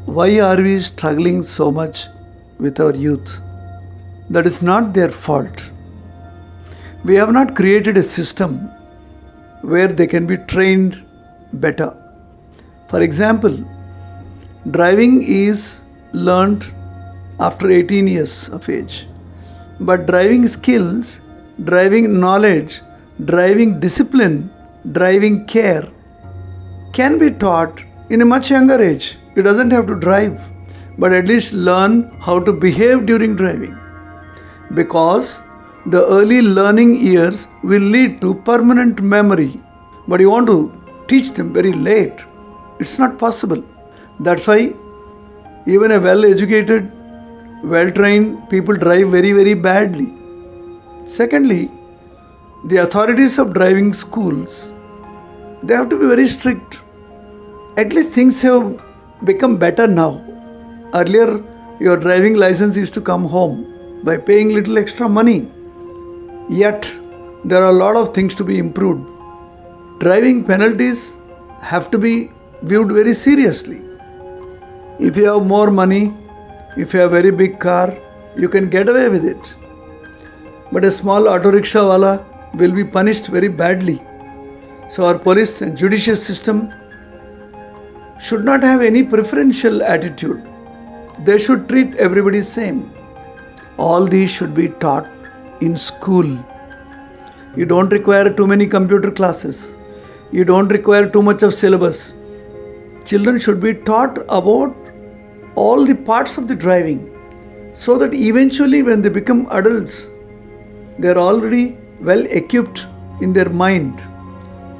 Why are we struggling so much with our youth? That is not their fault. We have not created a system where they can be trained better. For example, driving is learnt after 18 years of age. But driving skills, driving knowledge, driving discipline, driving care can be taught in a much younger age. You doesn't have to drive, but at least learn how to behave during driving. Because the early learning years will lead to permanent memory. But you want to teach them very late. It's not possible. That's why even a well-educated, well-trained people drive very, very badly. Secondly, the authorities of driving schools, they have to be very strict. At least things have become better now. Earlier, your driving license used to come home by paying little extra money. Yet, there are a lot of things to be improved. Driving penalties have to be viewed very seriously. If you have more money, if you have a very big car, you can get away with it. But a small auto rickshaw wala will be punished very badly. So our police and judicial system should not have any preferential attitude. They should treat everybody same. All these should be taught in school. You don't require too many computer classes. You don't require too much of syllabus. Children should be taught about all the parts of the driving so that eventually when they become adults, they are already well equipped in their mind.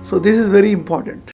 So this is very important.